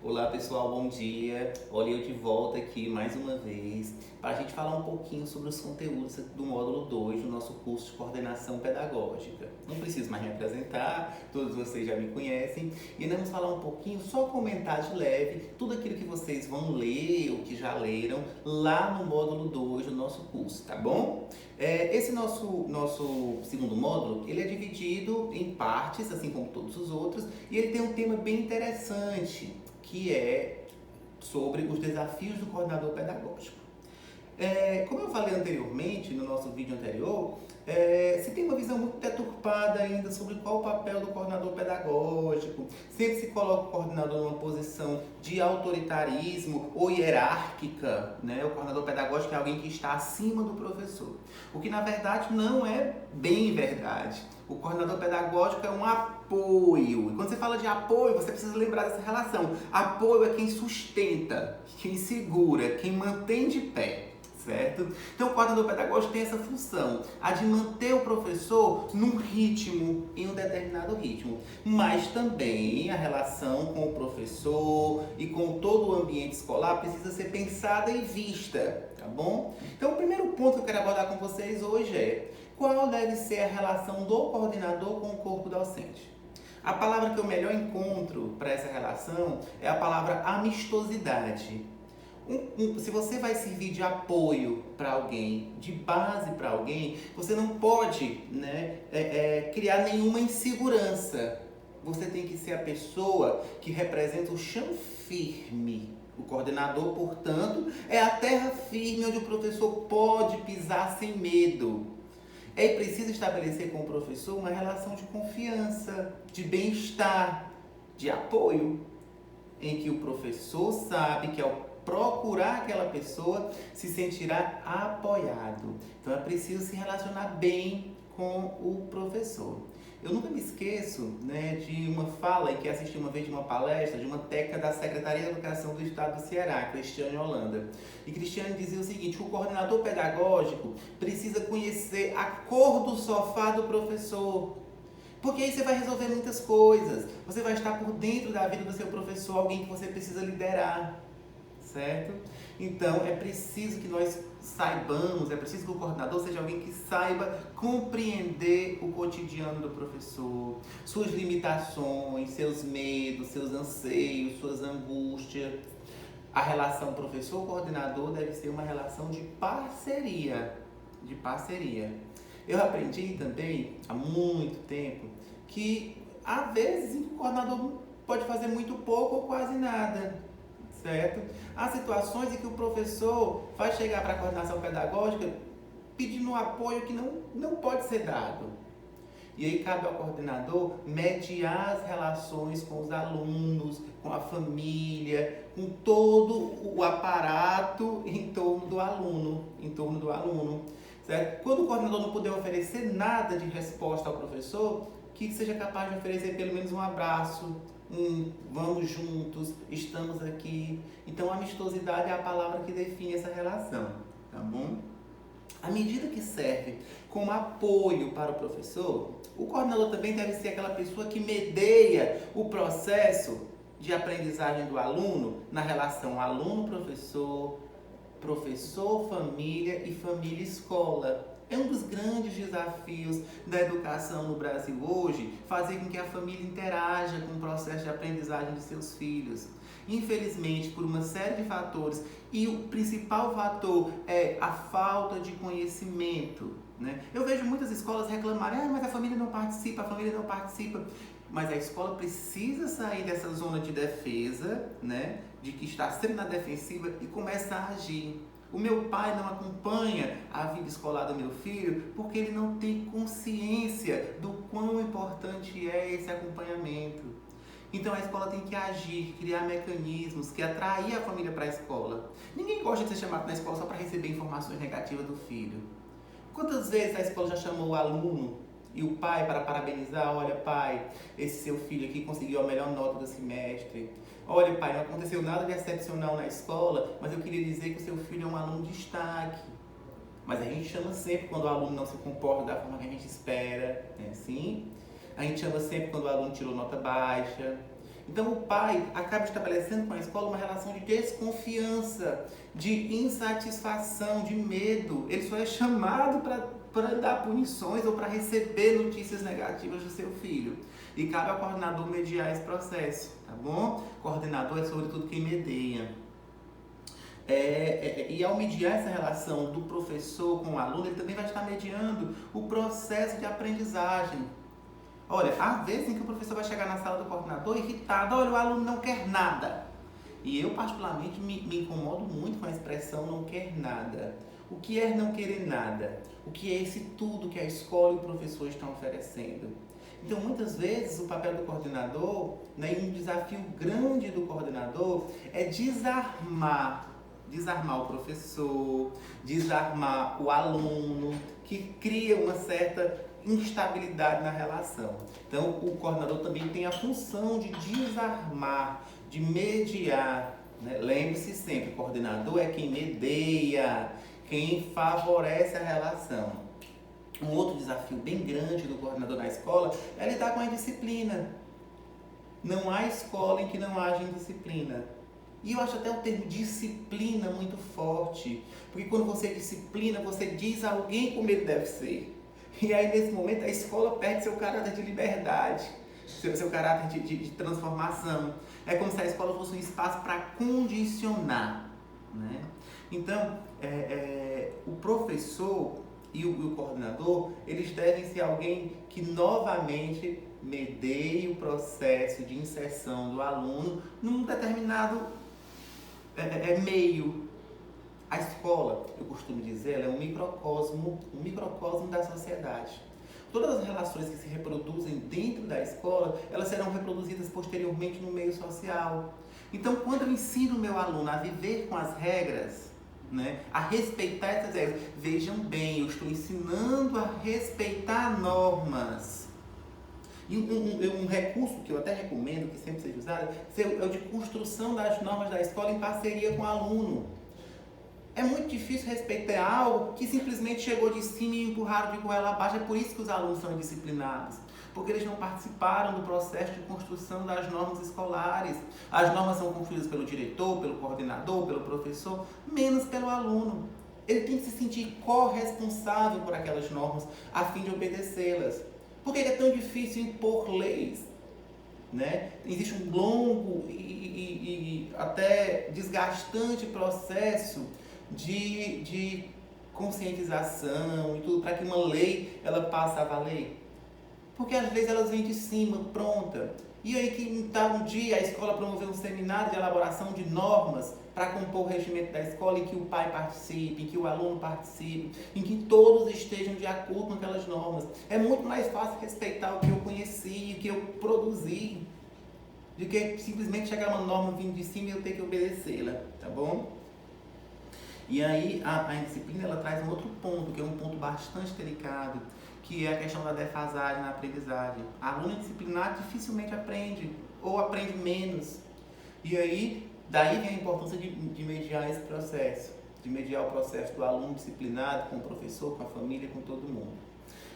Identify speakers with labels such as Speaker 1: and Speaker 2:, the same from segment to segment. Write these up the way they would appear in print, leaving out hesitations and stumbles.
Speaker 1: Olá pessoal, bom dia. Olha eu de volta aqui mais uma vez para a gente falar um pouquinho sobre os conteúdos do módulo 2 do nosso curso de coordenação pedagógica. Não preciso mais me apresentar, todos vocês já me conhecem e nós vamos falar um pouquinho, só comentar de leve tudo aquilo que vocês vão ler ou que já leram lá no módulo 2 do nosso curso, tá bom? Esse nosso segundo módulo, ele é dividido em partes, assim como todos os outros, e ele tem um tema bem interessante, que é sobre os desafios do coordenador pedagógico. Como eu falei anteriormente, no nosso vídeo anterior, se tem uma visão muito deturpada ainda sobre qual o papel do coordenador pedagógico. Sempre se coloca o coordenador numa posição de autoritarismo ou hierárquica, né? O coordenador pedagógico é alguém que está acima do professor. O que na verdade não é bem verdade. O coordenador pedagógico é um apoio. E quando você fala de apoio, você precisa lembrar dessa relação. Apoio é quem sustenta, quem segura, quem mantém de pé. Certo? Então o coordenador pedagógico tem essa função, a de manter o professor num ritmo, em um determinado ritmo, mas também a relação com o professor e com todo o ambiente escolar precisa ser pensada e vista, tá bom? Então o primeiro ponto que eu quero abordar com vocês hoje é: qual deve ser a relação do coordenador com o corpo docente? A palavra que eu melhor encontro para essa relação é a palavra amistosidade. Se você vai servir de apoio para alguém, de base para alguém, você não pode, criar nenhuma insegurança. Você tem que ser a pessoa que representa o chão firme. O coordenador, portanto, é a terra firme onde o professor pode pisar sem medo. É preciso estabelecer com o professor uma relação de confiança, de bem-estar, de apoio, em que o professor sabe que ao procurar aquela pessoa se sentirá apoiado. Então é preciso se relacionar bem com o professor. Eu nunca me esqueço, de uma fala em que assisti uma vez de uma palestra de uma técnica da Secretaria de Educação do Estado do Ceará, Cristiane Holanda. E Cristiane dizia o seguinte: o coordenador pedagógico precisa conhecer a cor do sofá do professor. Porque aí você vai resolver muitas coisas. Você vai estar por dentro da vida do seu professor, alguém que você precisa liderar. Certo? Então é preciso que nós saibamos, é preciso que o coordenador seja alguém que saiba compreender o cotidiano do professor, suas limitações, seus medos, seus anseios, suas angústias. A relação professor-coordenador deve ser uma relação de parceria. De parceria. Eu aprendi também, há muito tempo, que há vezes o coordenador pode fazer muito pouco ou quase nada. Certo? Há situações em que o professor vai chegar para a coordenação pedagógica pedindo um apoio que não pode ser dado. E aí cabe ao coordenador mediar as relações com os alunos, com a família, com todo o aparato em torno do aluno. Certo? Quando o coordenador não puder oferecer nada de resposta ao professor, que seja capaz de oferecer pelo menos um abraço, vamos juntos, estamos aqui. Então a amistosidade é a palavra que define essa relação, tá bom? À medida que serve como apoio para o professor, o coordenador também deve ser aquela pessoa que medeia o processo de aprendizagem do aluno na relação aluno-professor, professor-família e família-escola. É um dos grandes desafios da educação no Brasil hoje, fazer com que a família interaja com o processo de aprendizagem de seus filhos. Infelizmente, por uma série de fatores, e o principal fator é a falta de conhecimento. Eu vejo muitas escolas reclamarem: mas a família não participa. Mas a escola precisa sair dessa zona de defesa, de que está sempre na defensiva, e começar a agir. O meu pai não acompanha a vida escolar do meu filho porque ele não tem consciência do quão importante é esse acompanhamento. Então a escola tem que agir, criar mecanismos que atrair a família para a escola. Ninguém gosta de ser chamado na escola só para receber informações negativas do filho. Quantas vezes a escola já chamou o aluno e o pai para parabenizar? Olha, pai, esse seu filho aqui conseguiu a melhor nota do semestre. Olha, pai, não aconteceu nada de excepcional na escola, mas eu queria dizer que o seu filho é um aluno de destaque. Mas a gente chama sempre quando o aluno não se comporta da forma que a gente espera, assim? A gente chama sempre quando o aluno tirou nota baixa. Então o pai acaba estabelecendo com a escola uma relação de desconfiança, de insatisfação, de medo. Ele só é chamado para dar punições ou para receber notícias negativas do seu filho. E cabe ao coordenador mediar esse processo, tá bom? Coordenador é sobretudo quem medeia. E ao mediar essa relação do professor com o aluno, ele também vai estar mediando o processo de aprendizagem. Olha, há vezes em que o professor vai chegar na sala do coordenador irritado, olha, o aluno não quer nada. E eu particularmente me incomodo muito com a expressão não quer nada. O que é não querer nada? O que é esse tudo que a escola e o professor estão oferecendo? Então, muitas vezes, o papel do coordenador, né, e um desafio grande do coordenador é desarmar o professor, desarmar o aluno, que cria uma certa instabilidade na relação. Então, o coordenador também tem a função de desarmar, de mediar, né? Lembre-se sempre, o coordenador é quem medeia, quem favorece a relação. Um outro desafio bem grande do coordenador na escola é lidar com a indisciplina. Não há escola em que não haja indisciplina. E eu acho até o termo disciplina muito forte, porque quando você disciplina, você diz a alguém como ele deve ser. E aí, nesse momento, a escola perde seu caráter de liberdade, seu caráter de transformação. É como se a escola fosse um espaço para condicionar, né? Então, o professor e o coordenador, eles devem ser alguém que novamente medeie o processo de inserção do aluno num determinado meio. A escola, eu costumo dizer, ela é um microcosmo da sociedade. Todas as relações que se reproduzem dentro da escola, elas serão reproduzidas posteriormente no meio social. Então, quando eu ensino o meu aluno a viver com as regras, né, a respeitar essas regras, vejam bem, eu estou ensinando a respeitar normas. E um recurso que eu até recomendo, que sempre seja usado, é o de construção das normas da escola em parceria com o aluno. É muito difícil respeitar algo que simplesmente chegou de cima e empurraram de goela abaixo. É por isso que os alunos são indisciplinados. Porque eles não participaram do processo de construção das normas escolares. As normas são construídas pelo diretor, pelo coordenador, pelo professor, menos pelo aluno. Ele tem que se sentir corresponsável por aquelas normas a fim de obedecê-las. Por que é tão difícil impor leis? Né? Existe um longo e até desgastante processo de conscientização e tudo para que uma lei ela passe a valer. Porque às vezes elas vêm de cima, pronta. E aí que um dia a escola promoveu um seminário de elaboração de normas para compor o regimento da escola, em que o pai participe, em que o aluno participe, em que todos estejam de acordo com aquelas normas. É muito mais fácil respeitar o que eu conheci, o que eu produzi, do que simplesmente chegar uma norma vindo de cima e eu ter que obedecê-la, tá bom? E aí a indisciplina ela traz um outro ponto, que é um ponto bastante delicado, que é a questão da defasagem na aprendizagem. Aluno indisciplinado dificilmente aprende, ou aprende menos. E aí, daí vem a importância de mediar esse processo, de mediar o processo do aluno disciplinado com o professor, com a família, com todo mundo.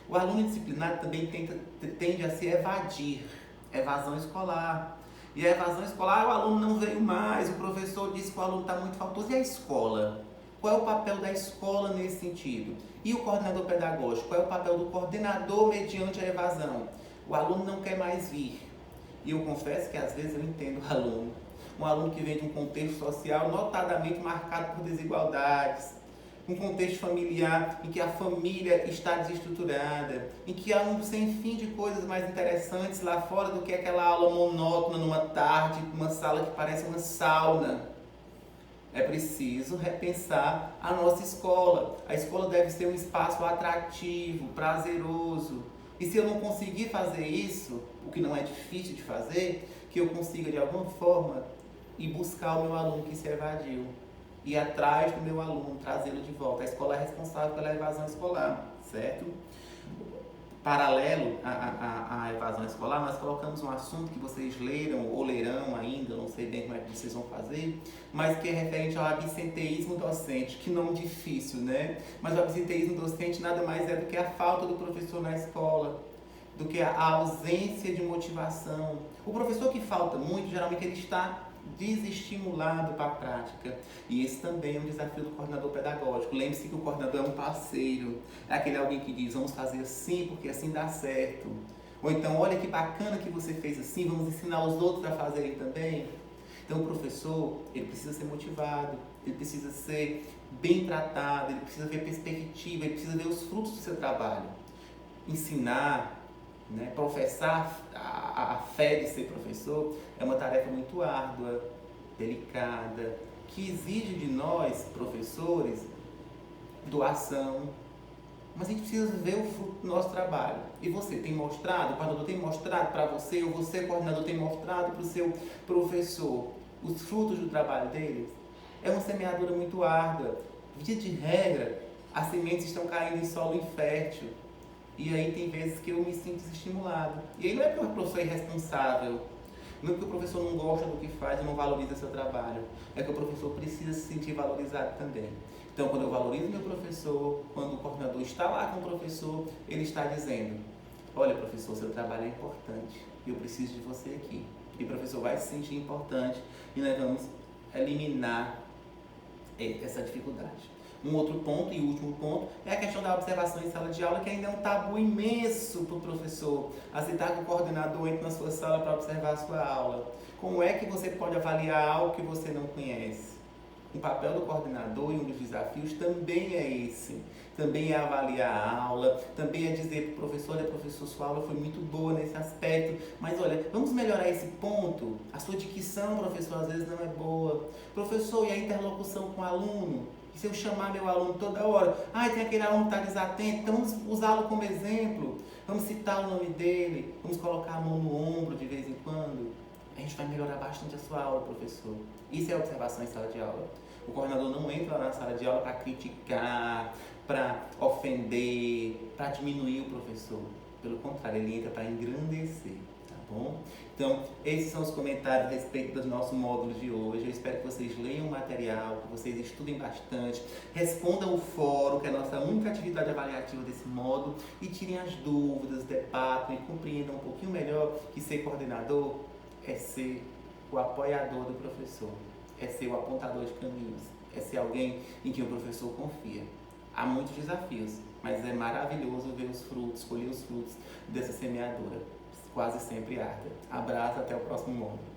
Speaker 1: O aluno disciplinado também tende a se evadir, evasão escolar. E a evasão escolar, o aluno não veio mais, o professor disse que o aluno está muito faltoso. E a escola? Qual é o papel da escola nesse sentido? E o coordenador pedagógico? Qual é o papel do coordenador mediante a evasão? O aluno não quer mais vir. E eu confesso que às vezes eu entendo o aluno. Um aluno que vem de um contexto social notadamente marcado por desigualdades, um contexto familiar em que a família está desestruturada, em que há um sem fim de coisas mais interessantes lá fora do que aquela aula monótona numa tarde, uma sala que parece uma sauna. É preciso repensar a nossa escola. A escola deve ser um espaço atrativo, prazeroso. E se eu não conseguir fazer isso, o que não é difícil de fazer, que eu consiga de alguma forma ir buscar o meu aluno que se evadiu. Ir atrás do meu aluno, trazê-lo de volta. A escola é responsável pela evasão escolar, certo? Paralelo à evasão escolar, nós colocamos um assunto que vocês leram ou lerão ainda, não sei bem como é que vocês vão fazer, mas que é referente ao absenteísmo docente. Que nome difícil, né? Mas o absenteísmo docente nada mais é do que a falta do professor na escola, do que a ausência de motivação, O professor que falta muito, geralmente ele está desestimulado para a prática. E esse também é um desafio do coordenador pedagógico. Lembre-se que o coordenador é um parceiro, é aquele alguém que diz, vamos fazer assim porque assim dá certo. Ou então, olha que bacana que você fez assim, vamos ensinar os outros a fazerem também. Então o professor, ele precisa ser motivado, ele precisa ser bem tratado, ele precisa ver perspectiva, ele precisa ver os frutos do seu trabalho. Ensinar, né, professar a fé de ser professor é uma tarefa muito árdua, delicada, que exige de nós, professores, doação. Mas a gente precisa ver o fruto do nosso trabalho. E você tem mostrado, o coordenador tem mostrado para você, ou você, coordenador, tem mostrado para o seu professor os frutos do trabalho deles? É uma semeadura muito árdua. Via de regra, as sementes estão caindo em solo infértil. E aí tem vezes que eu me sinto desestimulado. E aí não é porque o professor é irresponsável, não é porque o professor não gosta do que faz e não valoriza seu trabalho. É que o professor precisa se sentir valorizado também. Então, quando eu valorizo meu professor, quando o coordenador está lá com o professor, ele está dizendo, olha professor, seu trabalho é importante e eu preciso de você aqui. E o professor vai se sentir importante e nós vamos eliminar essa dificuldade. Um outro ponto e último ponto é a questão da observação em sala de aula, que ainda é um tabu imenso para o professor aceitar que o coordenador entre na sua sala para observar a sua aula. Como é que você pode avaliar algo que você não conhece? O papel do coordenador e um dos desafios também é esse. Também é avaliar a aula, também é dizer para o professor, olha professor, sua aula foi muito boa nesse aspecto, mas olha, vamos melhorar esse ponto? A sua dicção, professor, às vezes não é boa. Professor, e a interlocução com o aluno? E se eu chamar meu aluno toda hora, tem aquele aluno que está desatento, então vamos usá-lo como exemplo, vamos citar o nome dele, vamos colocar a mão no ombro de vez em quando. A gente vai melhorar bastante a sua aula, professor. Isso é observação em sala de aula. O coordenador não entra na sala de aula para criticar, para ofender, para diminuir o professor. Pelo contrário, ele entra para engrandecer, tá bom? Então, esses são os comentários a respeito dos nossos módulos de hoje. Eu espero que vocês leiam o material, que vocês estudem bastante, respondam o fórum, que é a nossa única atividade avaliativa desse módulo, e tirem as dúvidas, debatam e compreendam um pouquinho melhor que ser coordenador é ser o apoiador do professor, é ser o apontador de caminhos, é ser alguém em quem o professor confia. Há muitos desafios, mas é maravilhoso ver os frutos, colher os frutos dessa semeadura, quase sempre árida. Abraço, até o próximo módulo.